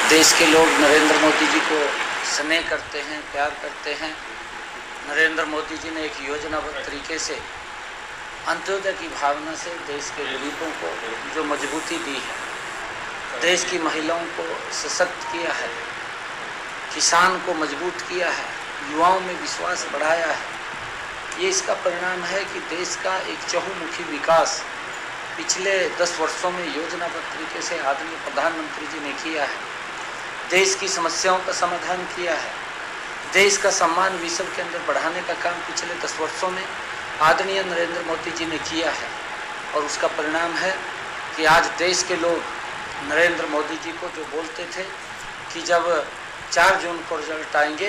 देश के लोग नरेंद्र मोदी जी को स्नेह करते हैं, प्यार करते हैं। नरेंद्र मोदी जी ने एक योजनाबद्ध तरीके से अंत्योदय की भावना से देश के गरीबों को जो मजबूती दी है, देश की महिलाओं को सशक्त किया है, किसान को मजबूत किया है, युवाओं में विश्वास बढ़ाया है। ये इसका परिणाम है कि देश का एक चहुमुखी विकास पिछले 10 वर्षों में योजनाबद्ध तरीके से आदरणीय प्रधानमंत्री जी ने किया है। देश की समस्याओं का समाधान किया है। देश का सम्मान विश्व के अंदर बढ़ाने का काम पिछले 10 वर्षों में आदरणीय नरेंद्र मोदी जी ने किया है। और उसका परिणाम है कि आज देश के लोग नरेंद्र मोदी जी को जो बोलते थे कि जब 4 जून को रिजल्ट आएंगे,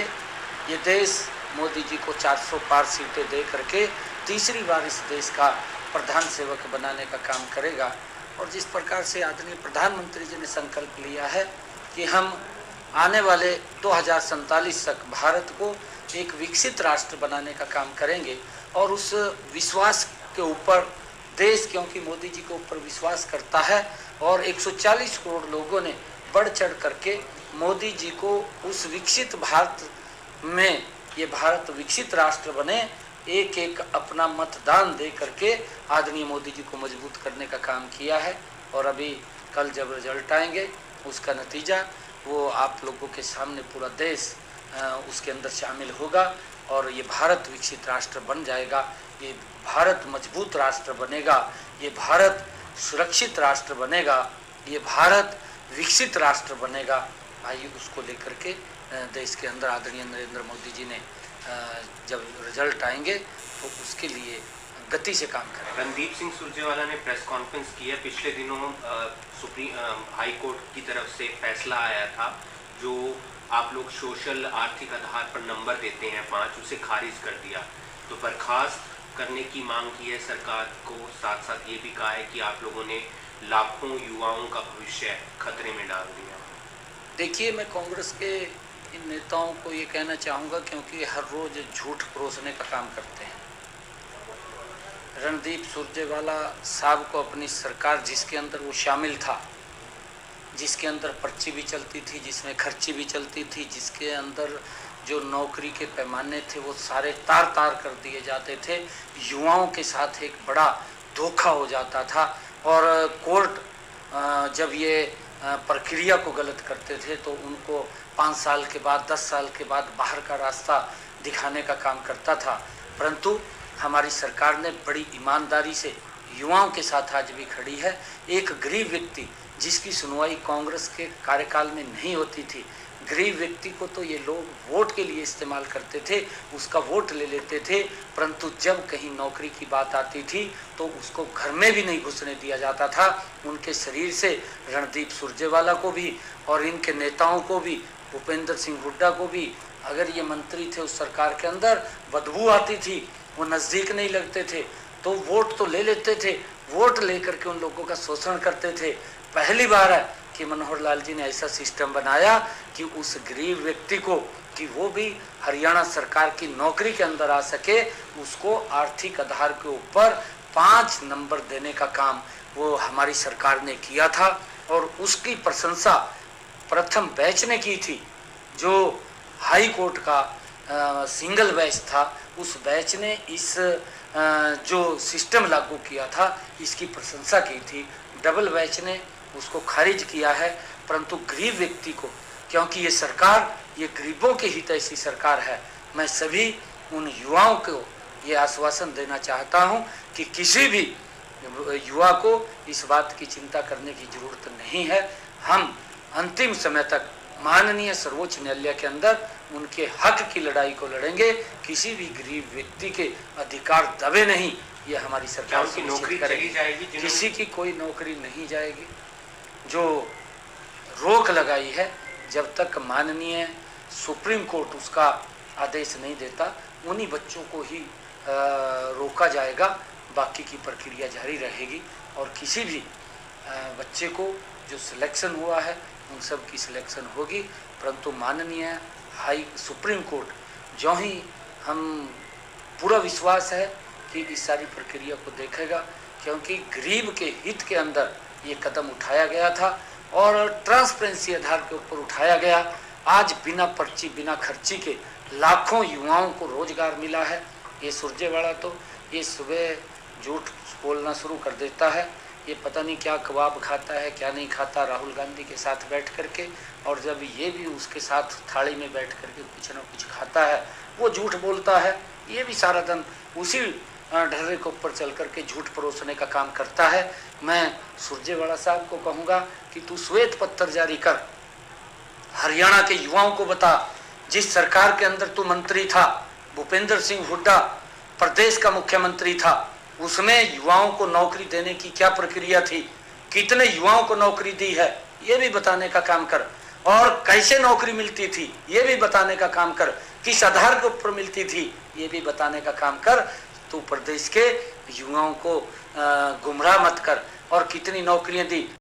ये देश मोदी जी को 400 पार सीटें दे करके तीसरी बार इस देश का प्रधान सेवक बनाने का काम करेगा। और जिस प्रकार से आदरणीय प्रधानमंत्री जी ने संकल्प लिया है कि हम आने वाले 2047 तक भारत को एक विकसित राष्ट्र बनाने का काम करेंगे, और उस विश्वास के ऊपर देश, क्योंकि मोदी जी के ऊपर विश्वास करता है, और 140 करोड़ लोगों ने बढ़ चढ़ करके मोदी जी को उस विकसित भारत में, ये भारत विकसित राष्ट्र बने, एक एक अपना मतदान दे करके आदरणीय मोदी जी को मजबूत करने का काम किया है। और अभी कल जब रिजल्ट आएंगे, उसका नतीजा वो आप लोगों के सामने पूरा देश उसके अंदर शामिल होगा, और ये भारत विकसित राष्ट्र बन जाएगा, ये भारत मजबूत राष्ट्र बनेगा, ये भारत सुरक्षित राष्ट्र बनेगा, ये भारत विकसित राष्ट्र बनेगा। आइए उसको लेकर के देश के अंदर आदरणीय नरेंद्र मोदी जी ने जब रिजल्ट आएंगे तो उसके लिए गति से काम करें। रणदीप सिंह सुरजेवाला ने प्रेस कॉन्फ्रेंस की है। पिछले दिनों सुप्रीम हाई कोर्ट की तरफ से फैसला आया था, जो आप लोग सोशल आर्थिक आधार पर नंबर देते हैं 5, उसे खारिज कर दिया। तो बर्खास्त करने की मांग की है सरकार को, साथ साथ ये भी कहा है कि आप लोगों ने लाखों युवाओं का भविष्य खतरे में डाल दिया। देखिए, मैं कांग्रेस के इन नेताओं को ये कहना चाहूँगा, क्योंकि हर रोज झूठ परोसने का काम करते हैं। रणदीप सुरजेवाला साहब को अपनी सरकार, जिसके अंदर वो शामिल था, जिसके अंदर पर्ची भी चलती थी, जिसमें खर्ची भी चलती थी, जिसके अंदर जो नौकरी के पैमाने थे वो सारे तार तार कर दिए जाते थे, युवाओं के साथ एक बड़ा धोखा हो जाता था। और कोर्ट जब ये प्रक्रिया को गलत करते थे तो उनको 5 साल के बाद, 10 साल के बाद बाहर का रास्ता दिखाने का काम करता था। परंतु हमारी सरकार ने बड़ी ईमानदारी से युवाओं के साथ आज भी खड़ी है। एक गरीब व्यक्ति जिसकी सुनवाई कांग्रेस के कार्यकाल में नहीं होती थी, गरीब व्यक्ति को तो ये लोग वोट के लिए इस्तेमाल करते थे, उसका वोट ले लेते थे, परंतु जब कहीं नौकरी की बात आती थी तो उसको घर में भी नहीं घुसने दिया जाता था। उनके शरीर से रणदीप सुरजेवाला को भी और इनके नेताओं को भी, भूपेंद्र सिंह हुड्डा को भी, अगर ये मंत्री थे उस सरकार के अंदर, बदबू आती थी, वो नज़दीक नहीं लगते थे, तो वोट तो ले लेते थे, वोट लेकर के उन लोगों का शोषण करते थे। पहली बार है कि मनोहर लाल जी ने ऐसा सिस्टम बनाया कि उस गरीब व्यक्ति को, कि वो भी हरियाणा सरकार की नौकरी के अंदर आ सके, उसको आर्थिक आधार के ऊपर 5 नंबर देने का काम वो हमारी सरकार ने किया था। और उसकी प्रशंसा प्रथम बैच ने की थी, जो हाई कोर्ट का सिंगल बैच था, उस बैच ने इस जो सिस्टम लागू किया था इसकी प्रशंसा की थी। डबल बैच ने उसको खारिज किया है। परंतु गरीब व्यक्ति को, क्योंकि ये सरकार, ये गरीबों के हित ऐसी सरकार है, मैं सभी उन युवाओं को ये आश्वासन देना चाहता हूँ कि किसी भी युवा को इस बात की चिंता करने की जरूरत नहीं है। हम अंतिम समय तक माननीय सर्वोच्च न्यायालय के अंदर उनके हक की लड़ाई को लड़ेंगे। किसी भी गरीब व्यक्ति के अधिकार दबे नहीं, ये हमारी सरकार की नौकरी चली जाएगी, किसी की कोई नौकरी नहीं जाएगी। जो रोक लगाई है, जब तक माननीय सुप्रीम कोर्ट उसका आदेश नहीं देता, उन्हीं बच्चों को ही रोका जाएगा, बाकी की प्रक्रिया जारी रहेगी। और किसी भी बच्चे को जो सिलेक्शन हुआ है उन सब की सिलेक्शन होगी। परंतु माननीय सुप्रीम कोर्ट जो ही, हम पूरा विश्वास है कि इस सारी प्रक्रिया को देखेगा, क्योंकि गरीब के हित के अंदर ये कदम उठाया गया था। और ट्रांसपेरेंसी आधार के ऊपर उठाया गया। आज बिना पर्ची बिना खर्ची के लाखों युवाओं को रोजगार मिला है। ये सुरजेवाला तो ये सुबह झूठ बोलना शुरू कर देता है, ये पता नहीं क्या कबाब खाता है क्या नहीं खाता राहुल गांधी के साथ बैठ करके, और जब ये भी उसके साथ थाली में बैठ करके कुछ ना कुछ खाता है वो झूठ बोलता है। ये भी सारा दिन उसी ढर्रे के ऊपर चल करके झूठ परोसने का काम करता है। मैं सुरजेवाला साहब को कहूँगा कि तू श्वेत पत्र जारी कर, हरियाणा के युवाओं को बता, जिस सरकार के अंदर तू मंत्री था, भूपेंद्र सिंह हुड्डा प्रदेश का मुख्यमंत्री था, उसमें युवाओं को नौकरी देने की क्या प्रक्रिया थी, कितने युवाओं को नौकरी दी है, ये भी बताने का काम कर, और कैसे नौकरी मिलती थी ये भी बताने का काम कर, किस आधार के ऊपर मिलती थी ये भी बताने का काम कर। तू प्रदेश के युवाओं को गुमराह मत कर, और कितनी नौकरियां दी।